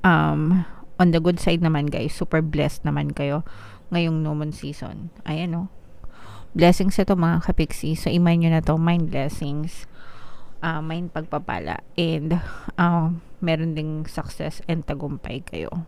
um, on the good side naman guys, super blessed naman kayo ngayong new moon season. Ayan o. Blessings ito mga kapiksi. So, iman nyo na to, mind blessings, mind pagpapala, and meron ding success and tagumpay kayo.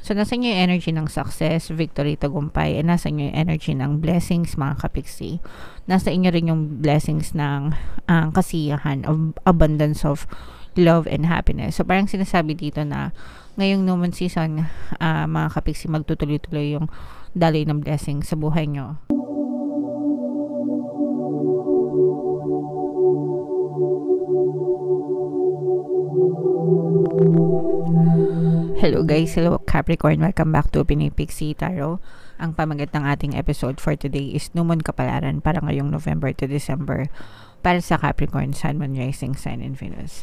So, nasa inyo yung energy ng success, victory, tagumpay, and nasa inyo yung energy ng blessings, mga kapiksi. Nasa inyo rin yung blessings ng kasiyahan, of abundance of love and happiness. So, parang sinasabi dito na ngayong new moon season, mga kapiksi, magtutuloy-tuloy yung daloy ng blessing sa buhay nyo. Hello guys, hello Capricorn, welcome back to Pinoy Pixie Tarot. Ang pamagat ng ating episode for today is New Moon Kapalaran para ngayong November to December para sa Capricorn, Sun, Moon, Rising Sign, and Venus.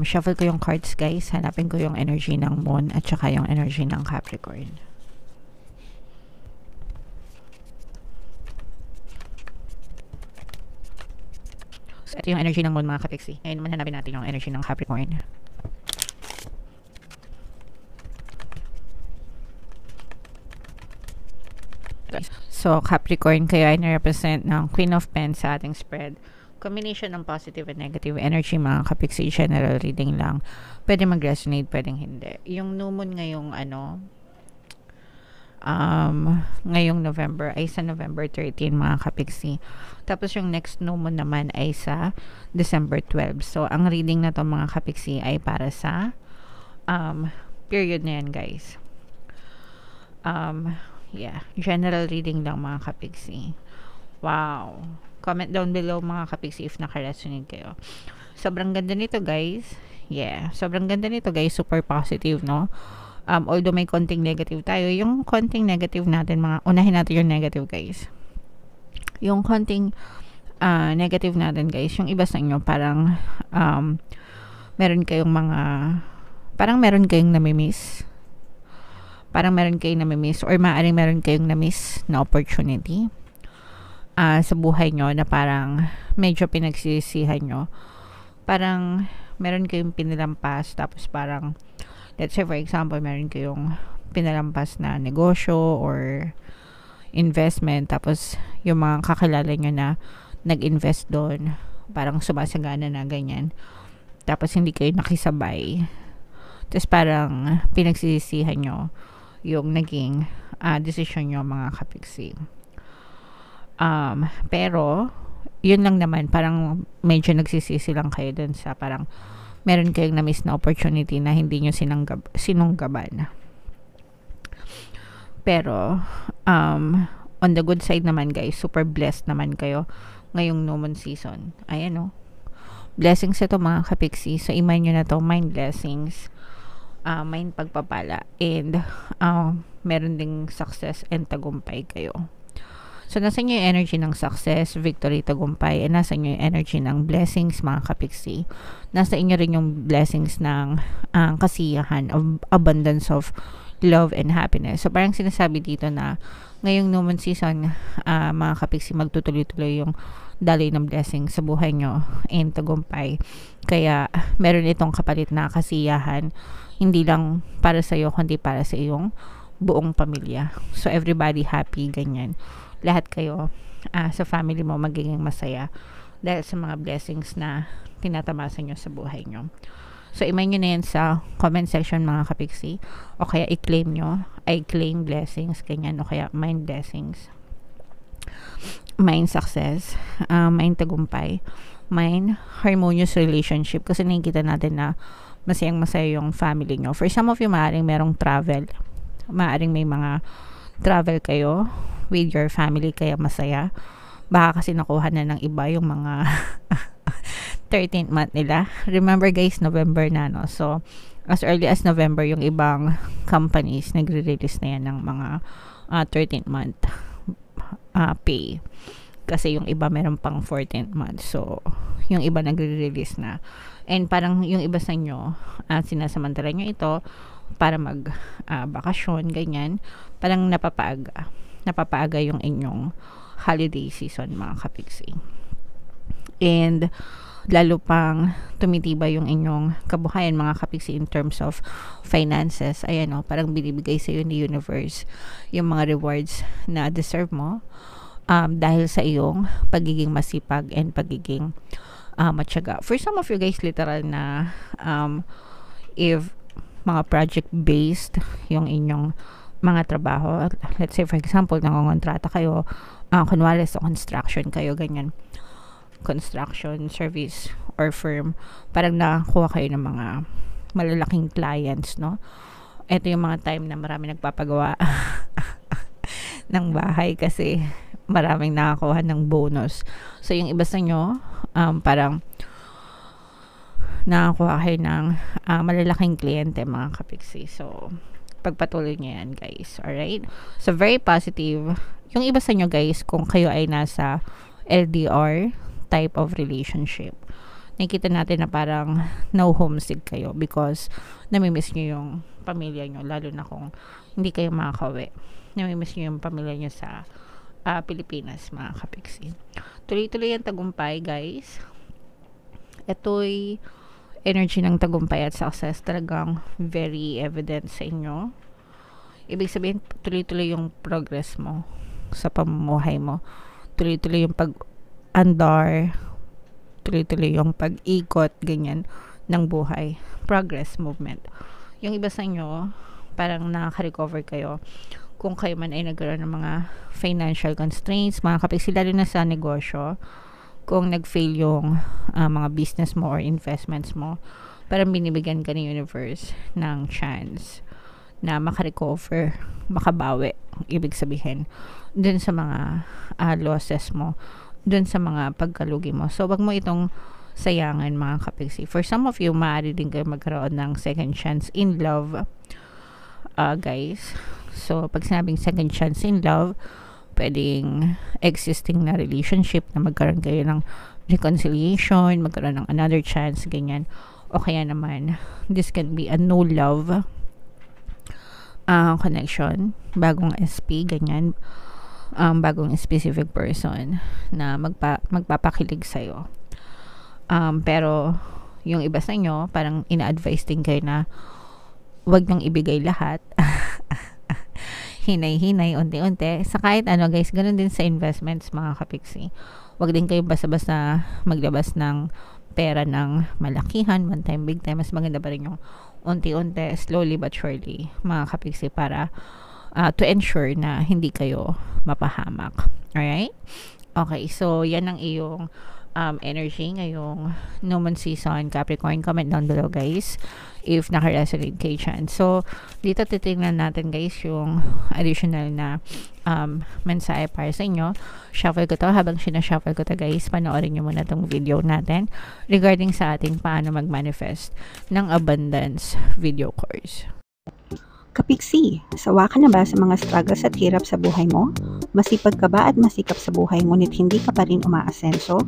Shuffle ko yung cards guys, hanapin ko yung energy ng Moon at saka yung energy ng Capricorn. So, ito yung energy ng Moon mga kapiksi. Ngayon naman hanapin natin yung energy ng Capricorn. So, Capricorn, kayo ay na-represent ng Queen of Pens sa ating spread. Combination ng positive and negative energy mga kapiksi, general reading lang. Pwede mag-resonate, pwedeng hindi. Yung new moon ngayong ngayong November ay sa November 13 mga kapiksi. Tapos yung next new moon naman ay sa December 12. So, ang reading na to mga kapiksi ay para sa period na yan guys. Yeah, general reading lang mga kapiksi. Wow. Comment down below mga kapiksi if naka-resonate kayo. Sobrang ganda nito guys. Yeah, sobrang ganda nito guys. Super positive, no? Although may konting negative tayo, yung konting negative natin, unahin natin yung negative guys. Yung konting negative natin guys, yung iba sa inyo parang meron kayong parang meron kayong namimiss. Parang meron kayong namimiss or maaaring meron kayong namiss na opportunity sa buhay nyo na parang medyo pinagsisihan nyo. Parang meron kayong pinilampas tapos parang let's say for example meron kayong pinalampas na negosyo or investment tapos yung mga kakilala nyo na nag-invest doon parang sumasagana na ganyan tapos hindi kayo nakisabay tapos parang pinagsisihan nyo yung naging decision nyo mga kapiksi. Pero yun lang naman, parang medyo nagsisisi lang kayo dun sa parang meron kayong na-miss na opportunity na hindi nyo sinunggaban. Pero on the good side naman guys, super blessed naman kayo ngayong new moon season. Ayan o. Blessings ito mga kapiksi. So iman nyo na to, mind blessings, mind pagpapala, and meron ding success and tagumpay kayo. So, nasa inyo yung energy ng success, victory, tagumpay, and nasa inyo yung energy ng blessings, mga kapiksi. Nasa inyo rin yung blessings ng kasiyahan, of abundance of love and happiness. So, parang sinasabi dito na ngayong new moon season, mga kapiksi, magtutuloy-tuloy yung daloy ng blessing sa buhay nyo and tagumpay. Kaya, meron itong kapalit na kasiyahan, hindi lang para sa iyo kundi para sa iyong buong pamilya. So everybody happy, ganyan. Lahat kayo sa family mo magiging masaya dahil sa mga blessings na tinatamasa nyo sa buhay nyo. So imay nyo na yan sa comment section mga kapiksi, o kaya i-claim nyo, I claim blessings, ganyan, o kaya mind blessings, mind success, mind tagumpay, mind harmonious relationship, kasi nakikita natin na masayang masaya yung family nyo. For some of you, maaaring merong travel. Maaaring may mga travel kayo with your family kaya masaya. Baka kasi nakuha na ng iba yung mga 13th month nila. Remember guys, November na, no? So, as early as November, yung ibang companies nagre-release na yan ng mga 13th month pay. Kasi yung iba meron pang 14th month. So, yung iba nagre-release na. And parang yung iba sa inyo, sinasamantala nyo ito para bakasyon, ganyan. Parang napapaaga yung inyong holiday season, mga kapiksi. And lalo pang tumitibay yung inyong kabuhayan mga kapiksi in terms of finances. Ayan o, parang binibigay sa iyo ni universe yung mga rewards na deserve mo dahil sa iyong pagiging masipag and pagiging matyaga. For some of you guys, literal na if mga project-based yung inyong mga trabaho, let's say for example, nangongontrata kayo, kunwari sa construction kayo, ganyan, construction service or firm, parang nakakuha kayo ng mga malalaking clients, no? Ito yung mga time na marami nagpapagawa ng bahay kasi maraming nakakuha ng bonus. So yung iba sa nyo, parang nakakuha kayo ng malalaking kliyente mga kapiksi. So pagpatuloy nyo yan guys, alright? So very positive. Yung iba sa nyo guys, kung kayo ay nasa LDR type of relationship, nakikita natin na parang no homesick kayo because namimiss nyo yung pamilya nyo, lalo na kung hindi kayo makakawi. Namimiss nyo yung pamilya nyo sa Pilipinas mga kapiksi. Tuloy-tuloy ang tagumpay guys. Ito'y energy ng tagumpay at success talagang very evident sa inyo. Ibig sabihin, tuloy-tuloy yung progress mo sa pamumuhay mo. Tuloy-tuloy yung pag-andar, tuloy-tuloy yung pag-ikot, ganyan, ng buhay. Progress, movement. Yung iba sa inyo, parang nakaka-recover kayo kung kayo man ay nagkaroon ng mga financial constraints, mga kapiksi, lalo na sa negosyo. Kung nag-fail yung mga business mo or investments mo, parang binibigyan ka ng universe ng chance na makarecover, makabawi, ibig sabihin, dun sa mga losses mo, dun sa mga pagkalugi mo. So, wag mo itong sayangan mga kapiksi. For some of you, maaari din kayo magkaroon ng second chance in love, guys. So, pag sinabing second chance in love, pwedeng existing na relationship na magkaroon kayo ng reconciliation, magkaroon ng another chance, ganyan. O kaya naman, this can be a no love connection, bagong SP, ganyan, bagong specific person na magpapakilig sa'yo. Pero, yung iba sa inyo, parang ina-advise din kayo na wag nang ibigay lahat. Hinay-hinay, unti-unti. Sa kahit ano guys, ganun din sa investments mga kapiksi. Wag din kayo basta-basta maglabas ng pera ng malakihan, one time, big time. Mas maganda pa rin yung unti-unti, slowly but surely mga kapiksi para to ensure na hindi kayo mapahamak. Alright? Okay, so yan ang iyong energy ngayong new moon season, Capricorn. Comment down below guys if naka-resonate kayo dyan. So, dito titignan natin guys yung additional na mensahe para sa inyo. Shuffle ko to. Habang sinashuffle ko to guys, panoorin nyo muna tong video natin regarding sa ating paano mag-manifest ng abundance video course. Kapiksi, sawa ka na ba sa mga struggles at hirap sa buhay mo? Masipag ka ba at masikap sa buhay ngunit hindi ka pa rin umaasenso?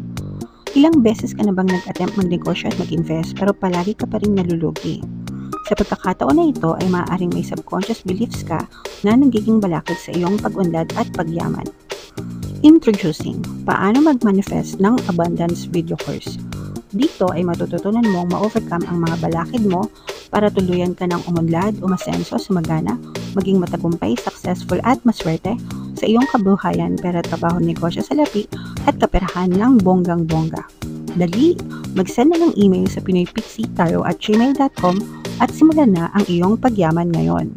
Ilang beses ka na bang nag-attempt magnegosyo at mag-invest pero palagi ka pa rin nalulugi? Sa pagkakataon na ito ay maaaring may subconscious beliefs ka na nagiging balakid sa iyong pag-unlad at pagyaman. Introducing, paano mag-manifest ng abundance video course. Dito ay matututunan mong ma-overcome ang mga balakid mo para tuluyan ka ng umunlad, umasenso, sumagana, maging matagumpay, successful at maswerte sa iyong kabuhayan, pera, trabaho, negosyo, salapi at kaperahan ng bonggang-bongga. Dali, mag-send na ng email sa pinoypixitaro@gmail.com at simulan na ang iyong pagyaman ngayon.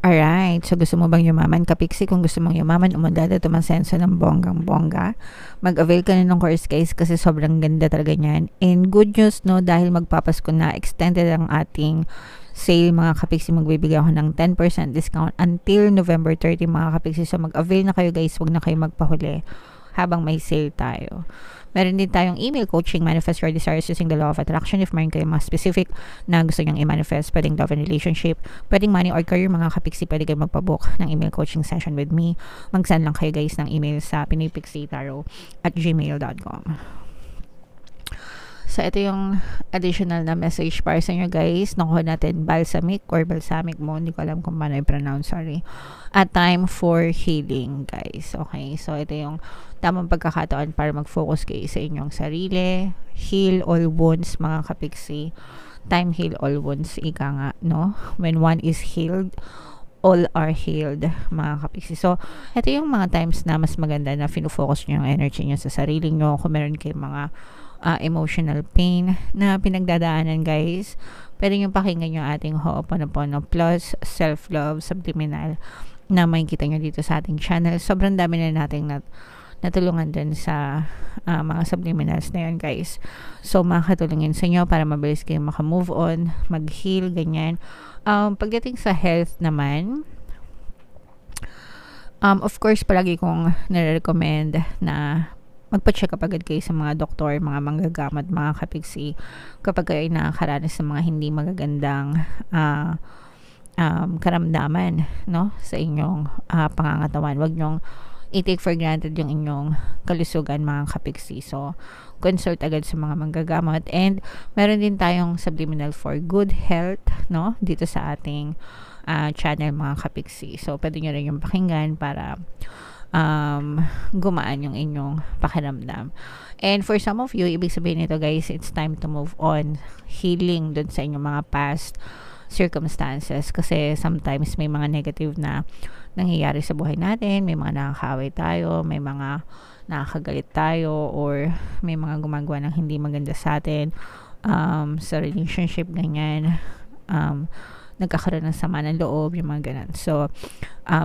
Alright, so gusto mo bang yumaman kapiksi? Kung gusto mong yumaman, umunlad at umasenso ng bonggang-bongga, mag-avail ka na ng course guys kasi sobrang ganda talaga niyan. And good news no, dahil magpapasko na, extended ang ating sale mga kapiksi. Magbibigay ako ng 10% discount until November 30 mga kapiksi. So mag-avail na kayo guys, wag na kayo magpahuli habang may sale tayo. Meron din tayong email coaching, manifest your desires using the law of attraction. If meron kayong mga specific na gusto nyong i-manifest, pwedeng love and relationship, pwedeng money or career mga kapiksi, pwede kayong magpabook ng email coaching session with me. Mag-send lang kayo guys ng email sa pinoypixitaro@gmail.com. So, ito yung additional na message para sa inyo guys. Nakuha natin balsamic mo. Hindi ko alam kung paano i-pronounce, sorry. A time for healing, guys. Okay, so ito yung tamang pagkakataon para mag-focus kayo sa inyong sarili. Heal all wounds, mga kapiksi. Time heal all wounds, ika nga, no? When one is healed, all are healed, mga kapiksi. So, ito yung mga times na mas maganda na fino-focus nyo yung energy nyo sa sarili nyo. Kung meron kayong mga emotional pain na pinagdadaanan, guys, pwede nyo pakinggan yung ating Ho'oponopono plus self-love subliminal na makikita nyo dito sa ating channel. Sobrang dami na nating natulungan dun sa mga subliminals na yun, guys. So, makakatulungin sa inyo para mabilis kayong makamove on, mag-heal, ganyan. Pagdating sa health naman, of course, palagi kong nare-recommend na magpa-check up agad kayo sa mga doktor, mga manggagamot, mga kapiksi, kapag kayo ay nakakaranas ng mga hindi magagandang karamdaman, no, sa inyong pangangatawan. Huwag nyong i-take for granted yung inyong kalusugan, mga kapiksi. So, consult agad sa mga manggagamot. And meron din tayong subliminal for good health, no, dito sa ating channel, mga kapiksi. So, pwede nyo rin yung pakinggan para gumaan yung inyong pakiramdam. And for some of you, ibig sabihin nito, guys, it's time to move on. Healing dun sa inyong mga past circumstances, kasi sometimes may mga negative na nangyayari sa buhay natin, may mga nakakaaway tayo, may mga nakakagalit tayo, or may mga gumagawa ng hindi maganda sa atin sa relationship, ganyan, nagkakaroon ng sama ng loob, yung mga ganun. So,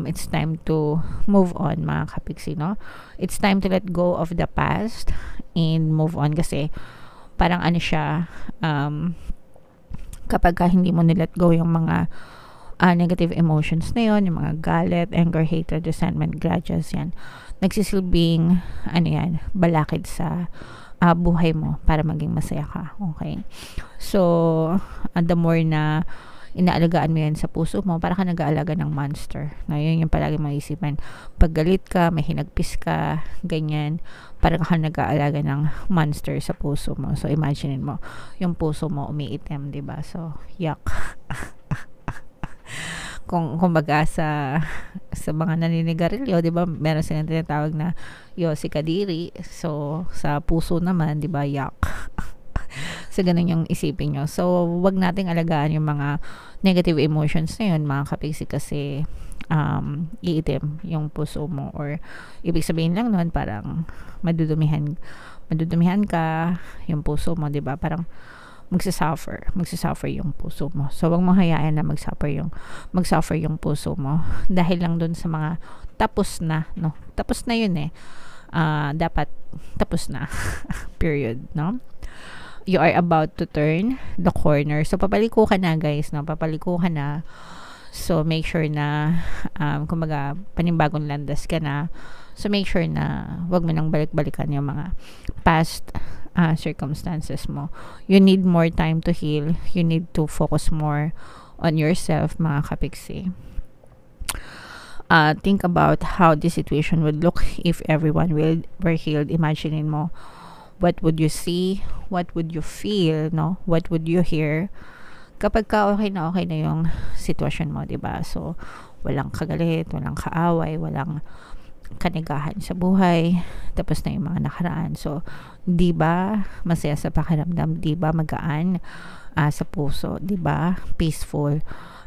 it's time to move on, mga kapiksi, no? It's time to let go of the past and move on, kasi parang ano siya, kapag hindi mo nilet go yung mga negative emotions na yun, yung mga galit, anger, hatred, resentment, grudges, yan, nagsisilbing, ano yan, balakid sa buhay mo para maging masaya ka. Okay? So, the more na inaalagaan mo yan sa puso mo, para ka nag-aalaga ng monster. Na yun yung palagi maisipan. Pag galit ka, may hinagpis ka, ganyan, para ka nag-aalaga ng monster sa puso mo. So, imagine mo, yung puso mo umiitim, diba? So, yuck. Kumbaga sa mga naninigarilyo, diba, meron silang tinatawag na yosi kadiri. So, sa puso naman, diba, yuck. So, ganun yung isipin nyo. So, wag nating alagaan yung mga negative emotions na yun, mga kapiksi, kasi iitim yung puso mo, or ibig sabihin lang nun, parang madudumihan ka yung puso mo, diba? Parang magsasuffer yung puso mo. So, wag mo hayaan na magsuffer yung puso mo dahil lang dun sa mga tapos na, no? Tapos na yun eh. Dapat tapos na. Period, no? You are about to turn the corner. So, papaliko ka na, guys, no? Papaliko ka na. So, make sure na, kumbaga, panibagong landas ka na. So, make sure na wag mo nang balik-balikan yung mga past circumstances mo. You need more time to heal. You need to focus more on yourself, mga kapiksi. Think about how this situation would look if everyone were healed. Imagine mo, what would you see? What would you feel? No? What would you hear? Kapag okay na yung sitwasyon mo, diba? So, walang kagalit, walang kaaway, walang kanigahan sa buhay, tapos na yung mga nakaraan. So, diba, masaya sa pakiramdam, diba, magaan sa puso, diba, peaceful,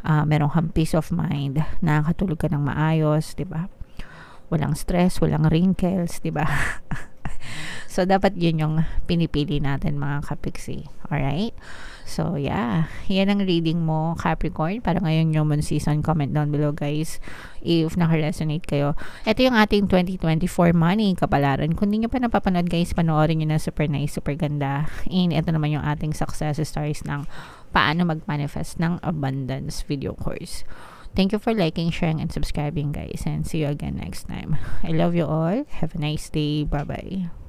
meron kang peace of mind, nakakatulog ka ng maayos, diba, walang stress, walang wrinkles, diba. So, dapat yun yung pinipili natin, mga kapiksi. Alright? So, yeah. Yan ang reading mo, Capricorn. Para ngayon yung moon season. Comment down below, guys, if naka-resonate kayo. Ito yung ating 2024 money kapalaran. Kung hindi nyo pa napapanood, guys, panoorin nyo na. Super nice, super ganda. And ito naman yung ating success stories ng paano mag-manifest ng abundance video course. Thank you for liking, sharing, and subscribing, guys. And see you again next time. I love you all. Have a nice day. Bye-bye.